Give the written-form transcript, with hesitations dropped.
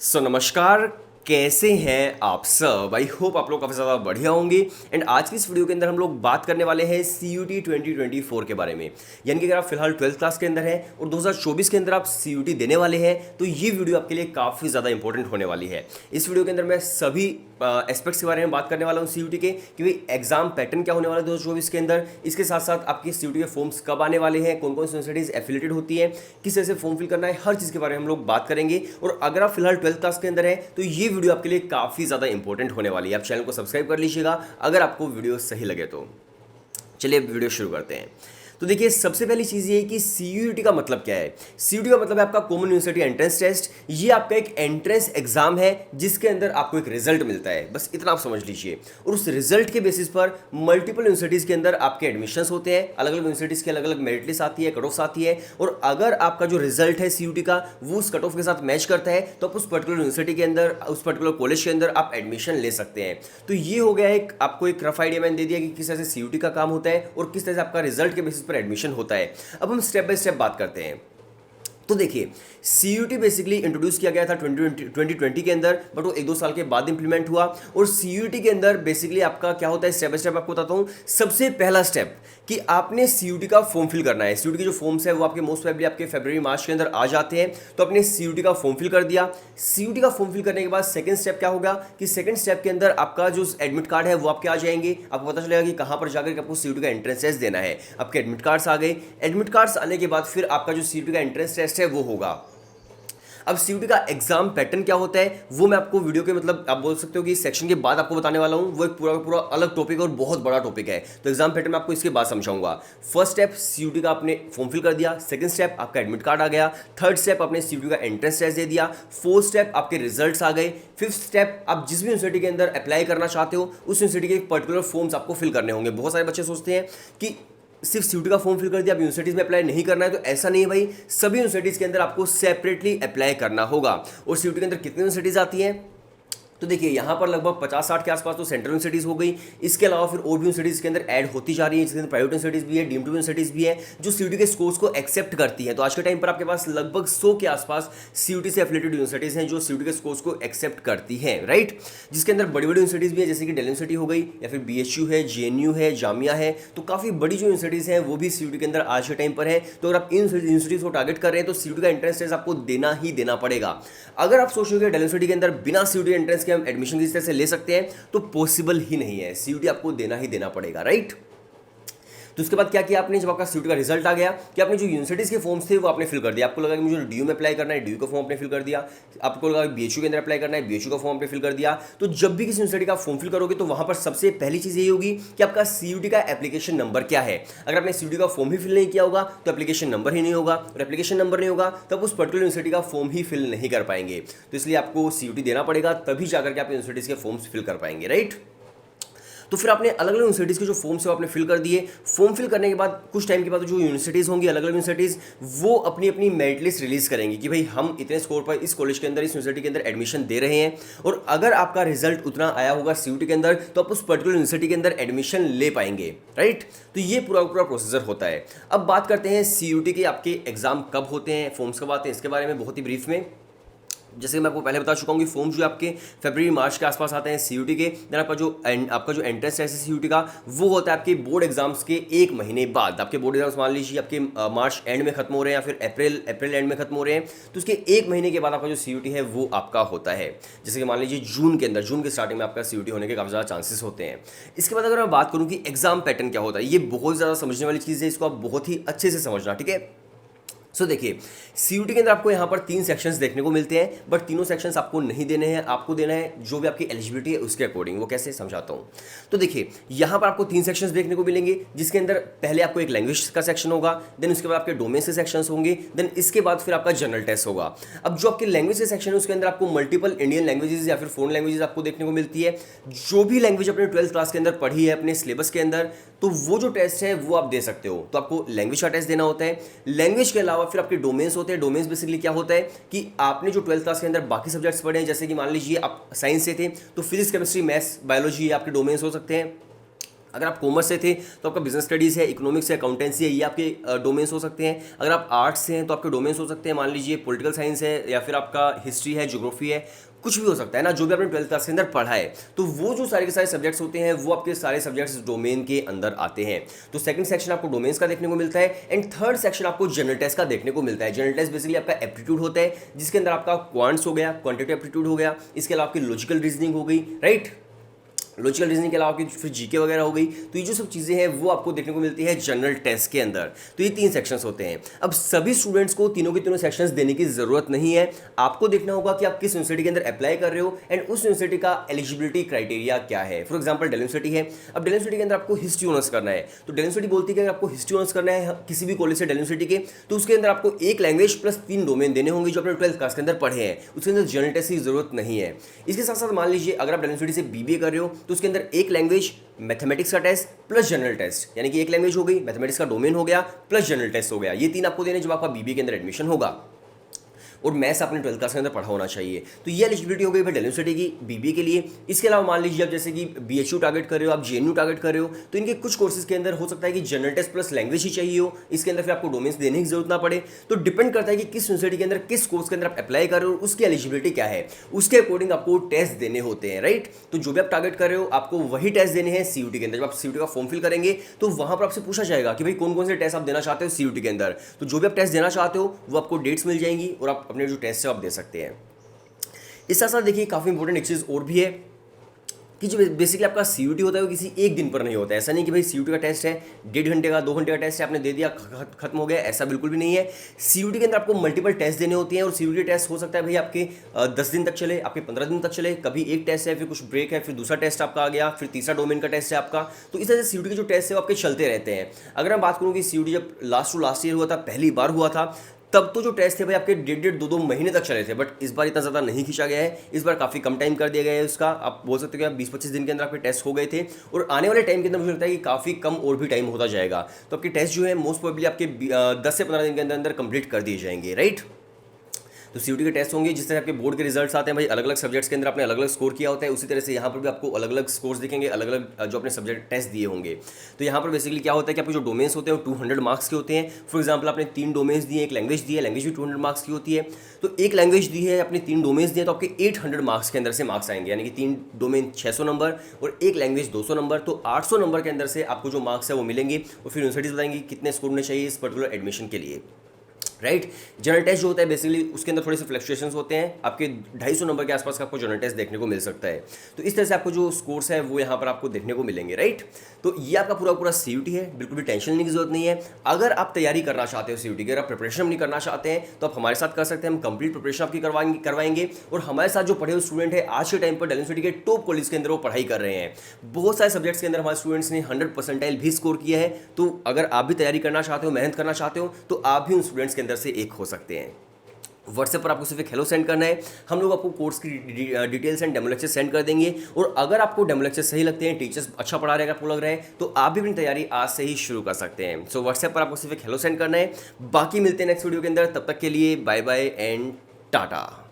नमस्कार। कैसे हैं आप सब? आई होप आप लोग काफ़ी ज़्यादा बढ़िया होंगे। एंड आज की इस वीडियो के अंदर हम लोग बात करने वाले हैं CUT 2024 के बारे में। यानी कि अगर आप फिलहाल 12th क्लास के अंदर हैं और 2024 के अंदर आप CUT देने वाले हैं तो ये वीडियो आपके लिए काफ़ी ज़्यादा इंपॉर्टेंट होने वाली है। इस वीडियो के अंदर मैं सभी एस्पेक्ट्स के बारे में बात करने वाला हूँ CUT के, कि भाई एग्जाम पैटर्न क्या होने वाला है 2024 के अंदर। इसके साथ साथ आपकी CUT के फॉर्म्स कब आने वाले हैं, कौन कौन सी यूनिवर्सिटीज एफिलेटेड होती है, किस तरह से फॉर्म फिल करना है, हर चीज़ के बारे में हम लोग बात करेंगे। और अगर आप फिलहाल 12th क्लास के अंदर है तो ये वीडियो आपके लिए काफ़ी ज़्यादा इंपॉर्टेंट होने वाली है। आप चैनल को सब्सक्राइब कर लीजिएगा अगर आपको वीडियो सही लगे तो। चलिए अब वीडियो शुरू करते हैं। तो देखिए, सबसे पहली चीज़ ये है कि CUT का मतलब क्या है। CUT का मतलब है आपका कॉमन यूनिवर्सिटी एंट्रेंस टेस्ट। ये आपका एक एंट्रेंस एग्जाम है जिसके अंदर आपको एक रिजल्ट मिलता है, बस इतना आप समझ लीजिए। और उस रिजल्ट के बेसिस पर मल्टीपल यूनिवर्सिटीज़ के अंदर आपके एडमिशंस होते हैं। अलग अलग यूनिवर्सिटीज़ की अलग अलग मेरिट लिस्ट आती है, कट ऑफ आती है। और अगर आपका जो रिजल्ट है CUT का वो उस कट ऑफ के साथ मैच करता है तो आप उस पर्टिकुलर यूनिवर्सिटी के अंदर, उस पर्टिकुलर कॉलेज के अंदर आप एडमिशन ले सकते हैं। तो ये हो गया एक आपको एक रफ आइडिया मैंने दे दिया कि किस तरह से CUT का काम होता है और किस तरह से आपका रिजल्ट के बेसिस पर एडमिशन होता है। अब हम स्टेप बाय स्टेप बात करते हैं। तो देखिए, CUT बेसिकली इंट्रोड्यूस किया गया था 2020 के अंदर, बट वो 1-2 साल के बाद इंप्लीमेंट हुआ। और CUT के अंदर बेसिकली आपका क्या होता है, स्टेप बाय स्टेप आपको बताता हूँ। सबसे पहला स्टेप कि आपने CUT का फॉर्म फिल करना है। CUT के जो फॉर्म्स है वो आपके मोस्ट प्रोबेबली आपके फरवरी मार्च के अंदर आ जाते हैं। तो आपने CUT का फॉर्म फिल कर दिया। CUT का फॉर्म फिल करने के बाद सेकंड स्टेप क्या होगा कि सेकंड स्टेप के अंदर आपका जो एडमिट कार्ड है वो आपके आ जाएंगे। आपको पता चलेगा कि कहाँ पर जाकर के आपको CUT का एंट्रेंस टेस्ट देना है। आपके एडमिट कार्ड्स आ गए। एडमिट कार्ड्स आने के बाद फिर आपका जो CUT का एंट्रेंस टेस्ट है वो होगा। अब CUT का एग्जाम पैटर्न क्या होता है वो मैं आपको वीडियो के मतलब आप बोल सकते हो कि सेक्शन के बाद आपको बताने वाला हूं। वो एक पूरा पूरा अलग टॉपिक और बहुत बड़ा टॉपिक है। तो एग्जाम पैटर्न मैं आपको इसके बाद समझाऊंगा। फर्स्ट स्टेप CUT का आपने फॉर्म फिल कर दिया। सेकंड स्टेप आपका एडमिट कार्ड आ गया। थर्ड स्टेप आपने CUT का एंट्रेंस टेस्ट दे दिया। फोर्थ स्टेप आपके रिजल्ट्स आ गए। फिफ्थ स्टेप आप जिस भी यूनिवर्सिटी के अंदर अप्लाई करना चाहते हो उस यूनिवर्सिटी के पर्टिकुलर फॉर्म्स आपको फिल करने होंगे। बहुत सारे बच्चे सोचते हैं कि सिर्फ CUT का फॉर्म फिल कर दिया, अब यूनिवर्सिटीज में अप्लाई नहीं करना है। तो ऐसा नहीं है भाई, सभी यूनिवर्सिटीज के अंदर आपको सेपरेटली अप्लाई करना होगा। और CUT के अंदर कितनी यूनिवर्सिटीज आती हैं तो देखिए, यहाँ पर लगभग 50-60 के आसपास तो सेंट्रल यूनिवर्सिटीज हो गई। इसके अलावा फिर और भी यूनिवर्सिटीज के अंदर ऐड होती जा रही है, जिसके अंदर प्राइवेट यूनिवर्सिटीज भी है, डीम्ड टू यूनिवर्सिटीज भी है जो CUT के स्कोर्स को एक्सेप्ट करती है। तो आज के टाइम पर आपके पास लगभग 100 के आसपास CUT से एफिलेटेड यूनिवर्सिटीज हैं जो CUT के स्कोर्स को एक्सेप्ट करती हैं, राइट। जिसके अंदर बड़ी बड़ी यूनिवर्सिटीज भी है, जैसे कि दिल्ली यूनिवर्सिटी हो गई, या फिर BHU है, JNU है, जामिया है। तो काफ़ी बड़ी जो यूनिवर्सिटीज हैं वो भी CUT के अंदर आज के टाइम पर है। तो अगर आप इन यूनिवर्सिटीज को टारगेट कर रहे हैं तो CUT का एंट्रेंस टेस्ट आपको देना ही देना पड़ेगा। अगर आप सोचोगे दिल्ली यूनिवर्सिटी के अंदर बिना CUT एंट्रेंस के हम एडमिशन किस तरह से ले सकते हैं, तो पॉसिबल ही नहीं है। CUT आपको देना ही देना पड़ेगा, राइट। तो उसके बाद क्या किया आपने, जब आपका CUT का रिजल्ट आ गया कि आपने जो यूनिवर्सिटीज के फॉर्म्स थे वो आपने फिल कर दिया। आपको लगा कि मुझे DU में अप्लाई करना है, DU का फॉर्म आपने फिल कर दिया। आपको लगा BHU के अंदर अप्लाई करना है, BHU का फॉर्म आपने फिल कर दिया। तो जब भी किसी यूनिवर्सिटी का फॉर्म फिल करोगे तो वहां पर सबसे पहली चीज यही होगी कि आपका CUT का एप्लीकेशन नंबर क्या है। अगर आपने CUT का फॉर्म ही फिल नहीं किया होगा तो एप्लीकेशन नंबर ही नहीं होगा, और एप्लीकेशन नंबर नहीं होगा तब उस पर्टिकुलर यूनिवर्सिटी का फॉर्म ही फिल नहीं कर पाएंगे। तो इसलिए आपको CUT देना पड़ेगा, तभी जाकर के आप यूनिवर्सिटीज के फॉर्म्स फिल कर पाएंगे, राइट। तो फिर आपने अलग अलग यूनिवर्सिटीज़ के जो फॉर्म्स है वो आपने फिल कर दिए। फॉर्म फिल करने के बाद कुछ टाइम के बाद जो यूनिवर्सिटीज़ होंगी, अलग अलग यूनिवर्सिटीज़, वो अपनी अपनी मेरिट लिस्ट रिलीज़ करेंगी कि भाई हम इतने स्कोर पर इस कॉलेज के अंदर, इस यूनिवर्सिटी के अंदर एडमिशन दे रहे हैं। और अगर आपका रिजल्ट उतना आया होगा CUT के अंदर तो आप उस पर्टिकुलर यूनिवर्सिटी के अंदर एडमिशन ले पाएंगे, राइट। तो ये पूरा पूरा प्रोसीजर होता है। अब बात करते हैं CUT के आपके एग्जाम कब होते हैं, फॉर्म्स कब आते हैं, इसके बारे में बहुत ही ब्रीफ में। जैसे मैं आपको पहले बता चुका हूँ कि फॉर्म जो आपके फरवरी मार्च के आसपास आते हैं CUT के। देन आपका जो एंट्रेंस है CUT का वो होता है आपके बोर्ड एग्जाम्स के 1 महीने बाद। आपके बोर्ड एग्जाम्स मान लीजिए आपके मार्च एंड में खत्म हो रहे हैं या फिर अप्रैल एंड में खत्म हो रहे हैं, तो उसके 1 महीने के बाद आपका जो CUT है वो आपका होता है। जैसे कि मान लीजिए जून के अंदर, जून के स्टार्टिंग में आपका CUT होने के काफ़ी ज़्यादा चांसेस होते हैं। इसके बाद अगर मैं बात करूँ कि एग्जाम पैटर्न क्या होता है, ये बहुत ज़्यादा समझने वाली चीज़ है, इसको आप बहुत ही अच्छे से समझना, ठीक है। देखिए, CUT के अंदर आपको यहाँ पर 3 सेक्शंस देखने को मिलते हैं, बट तीनों सेक्शंस आपको नहीं देने हैं। आपको देना है जो भी आपकी एलिजिबिलिटी है उसके अकॉर्डिंग। वो कैसे समझाता हूँ। तो देखिए, यहाँ पर आपको 3 सेक्शंस देखने को मिलेंगे, जिसके अंदर पहले आपको एक लैंग्वेज का सेक्शन होगा, देन उसके बाद आपके डोमेन से सेक्शंस होंगे, देन इसके बाद फिर आपका जनरल टेस्ट होगा। अब जो आपके लैंग्वेज के सेक्शन है उसके अंदर आपको मल्टीपल इंडियन लैंग्वेजेस या फिर फॉरेन लैंग्वेजेस आपको देखने को मिलती है। जो भी लैंग्वेज अपने 12th क्लास के अंदर पढ़ी है अपने सिलेबस के अंदर, तो वो जो टेस्ट है वो आप दे सकते हो। तो आपको लैंग्वेज का टेस्ट देना होता है। लैंग्वेज के अलावा फिर आपके डोमेन्स होते हैं। डोमेन्स बेसिकली क्या होता है कि आपने जो 12th क्लास के अंदर बाकी सब्जेक्ट्स पढ़े हैं, जैसे कि मान लीजिए आप साइंस से थे तो फिजिक्स, केमिस्ट्री, मैथ्स, बायोलॉजी आपके डोमेन्स हो सकते हैं। अगर आप कॉमर्स से थे तो आपका बिजनेस स्टडीज़ है, इकोनॉमिक्स है, अकाउंटेंसी है, ये आपके डोमेन्स हो सकते हैं। अगर आप आर्ट्स से हैं तो आपके डोमेन्स हो सकते हैं, मान लीजिए पॉलिटिकल साइंस है या फिर आपका हिस्ट्री है, ज्योग्राफी है, कुछ भी हो सकता है ना, जो भी आपने 12th क्लास के अंदर पढ़ा है। तो वो जो सारे के सारे सब्जेक्ट्स होते हैं वो आपके सारे सब्जेक्ट्स डोमेन के अंदर आते हैं। तो सेकंड सेक्शन आपको डोमेन्स का देखने को मिलता है एंड थर्ड सेक्शन आपको जनरल टेस्ट का देखने को मिलता है। जनरल टेस्ट बेसिकली आपका एप्टीट्यूड होता है, जिसके अंदर आपका क्वांट्स हो गया, क्वांटिटेटिव एप्टीट्यूड हो गया, इसके अलावा आपकी लॉजिकल रीजनिंग हो गई, राइट। लॉजिकल रीजनिंग के अलावा आपकी फिर जीके वगैरह हो गई। तो ये जो सब चीज़ें हैं वो आपको देखने को मिलती है जनरल टेस्ट के अंदर। तो ये 3 सेक्शंस होते हैं। अब सभी स्टूडेंट्स को तीनों के तीनों सेक्शंस देने की ज़रूरत नहीं है। आपको देखना होगा कि आप किस यूनिवर्सिटी के अंदर अप्लाई कर रहे हो एंड उस यूनिवर्सिटी का एलिजिबिलिटी क्राइटेरिया क्या है। फॉर एग्जाम्पल डेल यूनिवर्सिटी है, अब डेल यूनिवर्सिटी के अंदर आपको हिस्ट्री ऑनर्स करना है, तो डेल यूनिवर्सिटी बोलती है कि अगर आपको हिस्ट्री ऑनर्स करना है किसी भी कॉलेज से डेल यूनिवर्सिटी के, तो उसके अंदर आपको एक लैंग्वेज प्लस 3 डोमेन देने होंगे जो आपने 12th क्लास के अंदर पढ़े हैं। उसके अंदर जनरल टेस्ट की जरूरत नहीं है। इसके साथ साथ मान लीजिए अगर आप डेल यूनिवर्सिटी से बीबीए कर रहे हो तो उसके अंदर एक लैंग्वेज मैथमेटिक्स का टेस्ट प्लस जनरल टेस्ट, यानी कि एक लैंग्वेज हो गई, मैथमेटिक्स का डोमेन हो गया, प्लस जनरल टेस्ट हो गया। ये 3 आपको देने जब आपका बीबीए के अंदर एडमिशन होगा। और मैथ्स आपने 12th क्लास के अंदर पढ़ा होना चाहिए। तो ये एलिजिबिलिटी हो गई डेल यूनिवर्सिटी की बीबीए के लिए। इसके अलावा मान लीजिए आप जैसे कि बीएचयू टारगेट कर रहे हो, आप जेएनयू टारगेट कर रहे हो, तो इनके कुछ कोर्सेज के अंदर हो सकता है कि जनरल टेस्ट प्लस लैंग्वेज ही चाहिए हो, इसके अंदर फिर आपको डोमेन्स देने की जरूरत ना पड़े। तो डिपेंड करता है कि किस यूनिवर्सिटी के अंदर किस कोर्स के अंदर आप अप्लाई कर रहे हो, उसकी एलिजिबिलिटी क्या है, उसके अकॉर्डिंग आपको टेस्ट देने होते हैं, राइट। तो जो भी आप टारगेट कर रहे हो आपको वही टेस्ट देने हैं सीयूटी के अंदर। जब आप सीयूटी का फॉर्म फिल करेंगे तो वहां पर आपसे पूछा जाएगा कि भाई कौन कौन से टेस्ट आप देना चाहते हो सीयूटी के अंदर। तो जो भी आप टेस्ट देना चाहते हो वो आपको डेट्स मिल जाएंगी और आप अपने जो टेस्ट है आप दे सकते हैं। इस साथ साथ देखिए काफ़ी इंपॉर्टेंट एक चीज़ और भी है कि जो बेसिकली आपका सीयूटी होता है वो किसी एक दिन पर नहीं होता है। ऐसा नहीं कि भाई सीयूटी का टेस्ट है 1.5 घंटे का 2 घंटे का टेस्ट है आपने दे दिया खत्म हो गया, ऐसा बिल्कुल भी नहीं है। सीयूटी के अंदर आपको मल्टीपल टेस्ट देने होते हैं और सीयूटी टेस्ट हो सकता है भाई आपके 10 दिन तक चले, आपके 15 दिन तक चले, कभी एक टेस्ट है फिर कुछ ब्रेक है, फिर दूसरा टेस्ट आपका आ गया, फिर तीसरा डोमेन का टेस्ट है आपका। तो इस तरह से सीयूटी के जो टेस्ट है वो आपके चलते रहते हैं। अगर मैं बात करूँ कि सीयूटी जब लास्ट ईयर हुआ था, पहली बार हुआ था, तब तो जो टेस्ट थे भाई आपके 1.5-2 महीने तक चले थे। बट इस बार इतना ज़्यादा नहीं खींचा गया है, इस बार काफ़ी कम टाइम कर दिया गया है उसका। आप बोल सकते हो कि आप 20-25 दिन के अंदर आपके टेस्ट हो गए थे और आने वाले टाइम के अंदर मुझे लगता है कि काफ़ी कम और भी टाइम होता जाएगा। तो आपके टेस्ट जो है मोस्ट प्रोबेबली आपके 10 से 15 दिन के अंदर अंदर कंप्लीट कर दिए जाएंगे, राइट। तो सीयूटी के टेस्ट होंगे जिस तरह आपके बोर्ड के रिजल्ट्स आते हैं भाई, अलग अलग सब्जेक्ट्स के अंदर आपने अलग अलग स्कोर किया होता है, उसी तरह से यहाँ पर भी आपको अलग अलग स्कोर्स दिखेंगे, अलग अलग जो अपने सब्जेक्ट टेस्ट दिए होंगे। तो यहाँ पर बेसिकली क्या होता है कि आपके जो डोमेन्स होते हैं वो 200 मार्क्स के होते हैं। फॉर एग्जाम्पल आपने 3 डोमेन्स दिए, एक लैंग्वेज दी है, लैंग्वेज भी 200 मार्क्स की होती है। तो एक लैंग्वेज दी है, अपने 3 डोमेन्स दिए, तो आपके 800 मार्क्स के अंदर से मार्क्स आएंगे, यानी कि 3 डोमेन 600 नंबर और एक लैंग्वेज 200 नंबर। तो 800 नंबर के अंदर से आपको जो मार्क्स है वो मिलेंगे और फिर यूनिवर्सिटीज बताएंगी कितने स्कोर होने चाहिए इस पर्टिकुलर एडमिशन के लिए, राइट। जनरल टेस्ट जो होता है बेसिकली उसके अंदर थोड़े से फ्लक्चुएशंस होते हैं, आपके 250 नंबर के आसपास का आपको जनरल टेस्ट देखने को मिल सकता है। तो इस तरह से आपको जो स्कोर्स है वो यहाँ पर आपको देखने को मिलेंगे, राइट। तो ये आपका पूरा सीयूटी है, बिल्कुल भी टेंशन लेने की जरूरत नहीं है। अगर आप तैयारी करना चाहते हो सीयूटी की, अगर आप प्रिपरेशन नहीं करना चाहते हैं तो आप हमारे साथ कर सकते हैं। हम कंप्लीट प्रिपरेशन आपकी करवाएंगे और हमारे साथ जो पढ़े हुए स्टूडेंट है आज के टाइम पर डेल यूनिवर्सिटी के टॉप कॉलेज के अंदर वो पढ़ाई कर रहे हैं। बहुत सारे सब्जेक्ट्स के अंदर हमारे स्टूडेंट्स ने 100 परसेंटाइल भी स्कोर किया है। तो अगर आप भी तैयारी करना चाहते हो, मेहनत करना चाहते हो, तो आप भी उन स्टूडेंट्स के अंदर से एक हो सकते हैं। व्हाट्सएप पर आपको सिर्फ एक हेलो सेंड करना है, हम लोग आपको कोर्स की details and demo lecture send कर देंगे। और अगर आपको डेमो लेक्चर सही लगते हैं, टीचर्स अच्छा पढ़ा रहे, आपको लग रहा है, तो आप भी अपनी तैयारी आज से ही शुरू कर सकते हैं। सो व्हाट्सएप पर आपको सिर्फ एक हेलो सेंड करना है। बाकी मिलते हैं नेक्स्ट वीडियो के अंदर, तब तक के लिए बाय बाय एंड टाटा।